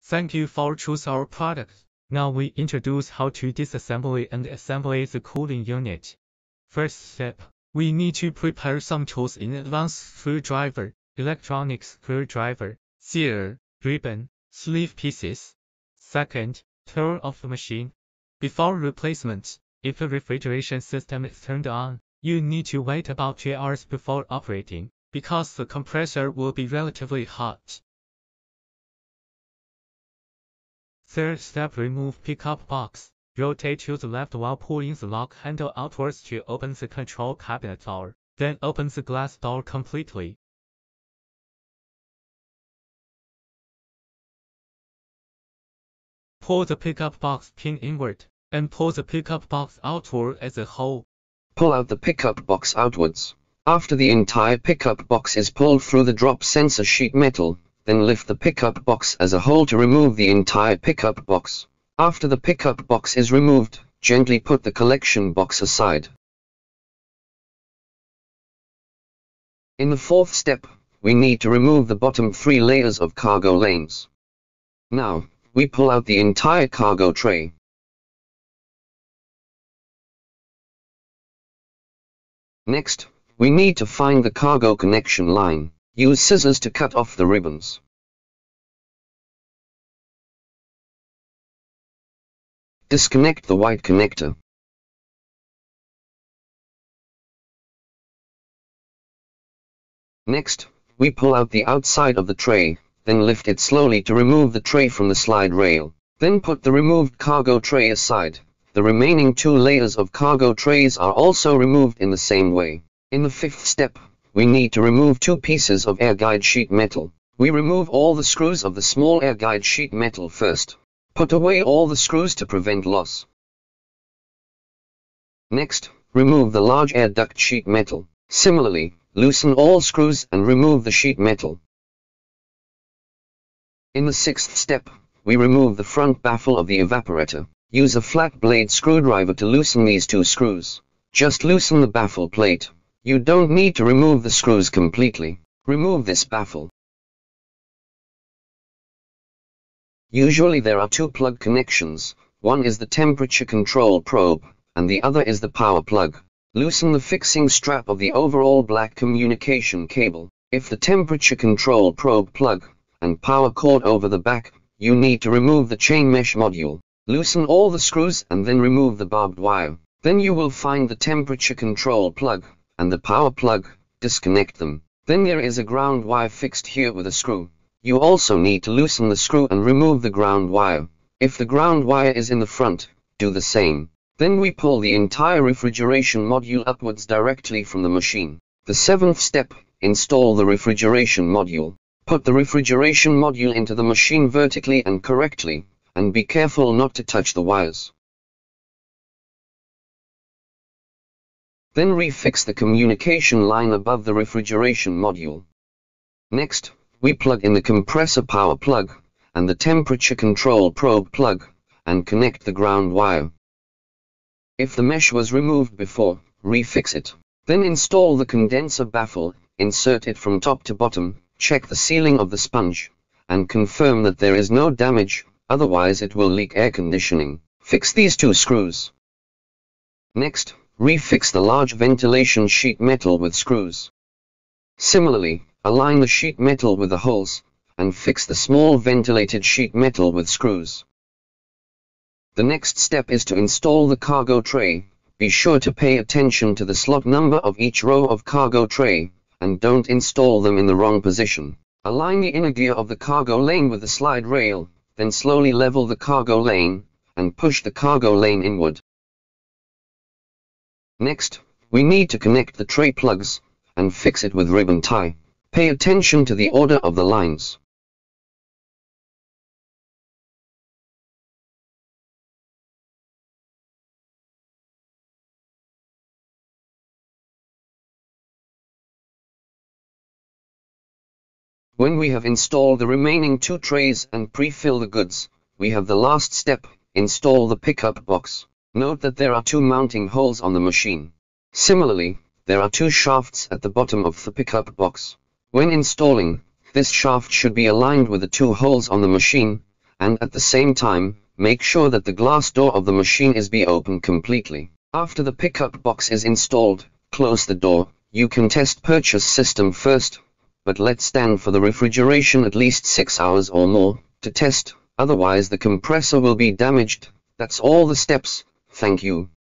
Thank you for choosing our product. Now we introduce how to disassemble and assemble the cooling unit. First step, we need to prepare some tools in advance: screwdriver, electronics screwdriver, sealer, ribbon, sleeve pieces. Second, turn off the machine. Before replacement, if the refrigeration system is turned on, you need to wait about 2 hours before operating, because the compressor will be relatively hot. Third step, remove pickup box. Rotate to the left while pulling the lock handle outwards to open the control cabinet door. Then open the glass door completely. Pull the pickup box pin inward, and pull the pickup box outward as a whole. Pull out the pickup box outwards. After the entire pickup box is pulled through the drop sensor sheet metal, then lift the pickup box as a whole to remove the entire pickup box. After the pickup box is removed, gently put the collection box aside. In the fourth step, we need to remove the bottom 3 layers of cargo lanes. Now, we pull out the entire cargo tray. Next, we need to find the cargo connection line. Use scissors to cut off the ribbons. Disconnect the white connector. Next, we pull out the outside of the tray, then lift it slowly to remove the tray from the slide rail. Then put the removed cargo tray aside. The remaining 2 layers of cargo trays are also removed in the same way. In the fifth step, we need to remove 2 pieces of air guide sheet metal. We remove all the screws of the small air guide sheet metal first. Put away all the screws to prevent loss. Next, remove the large air duct sheet metal. Similarly, loosen all screws and remove the sheet metal. In the sixth step, we remove the front baffle of the evaporator. Use a flat blade screwdriver to loosen these 2 screws. Just loosen the baffle plate. You don't need to remove the screws completely. Remove this baffle. Usually there are 2 plug connections. One is the temperature control probe, and the other is the power plug. Loosen the fixing strap of the overall black communication cable. If the temperature control probe plug and power cord over the back, you need to remove the chain mesh module. Loosen all the screws and then remove the barbed wire. Then you will find the temperature control plug and the power plug. Disconnect them. Then there is a ground wire fixed here with a screw. You also need to loosen the screw and remove the ground wire. If the ground wire is in the front, do the same. Then we pull the entire refrigeration module upwards directly from the machine. The 7th step, install the refrigeration module. Put the refrigeration module into the machine vertically and correctly, and be careful not to touch the wires. Then refix the communication line above the refrigeration module. Next, we plug in the compressor power plug, and the temperature control probe plug, and connect the ground wire. If the mesh was removed before, refix it. Then install the condenser baffle, insert it from top to bottom, check the sealing of the sponge, and confirm that there is no damage, otherwise it will leak air conditioning. Fix these 2 screws. Next, refix the large ventilation sheet metal with screws. Similarly, align the sheet metal with the holes, and fix the small ventilated sheet metal with screws. The next step is to install the cargo tray. Be sure to pay attention to the slot number of each row of cargo tray, and don't install them in the wrong position. Align the inner gear of the cargo lane with the slide rail, then slowly level the cargo lane, and push the cargo lane inward. Next, we need to connect the tray plugs, and fix it with ribbon tie. Pay attention to the order of the lines. When we have installed the remaining 2 trays and pre-fill the goods, we have the last step, install the pickup box. Note that there are 2 mounting holes on the machine. Similarly, there are 2 shafts at the bottom of the pickup box. When installing, this shaft should be aligned with the 2 holes on the machine, and at the same time, make sure that the glass door of the machine is be open completely. After the pickup box is installed, close the door. You can test purchase system first, but let's stand for the refrigeration at least 6 hours or more to test, otherwise the compressor will be damaged. That's all the steps. Thank you.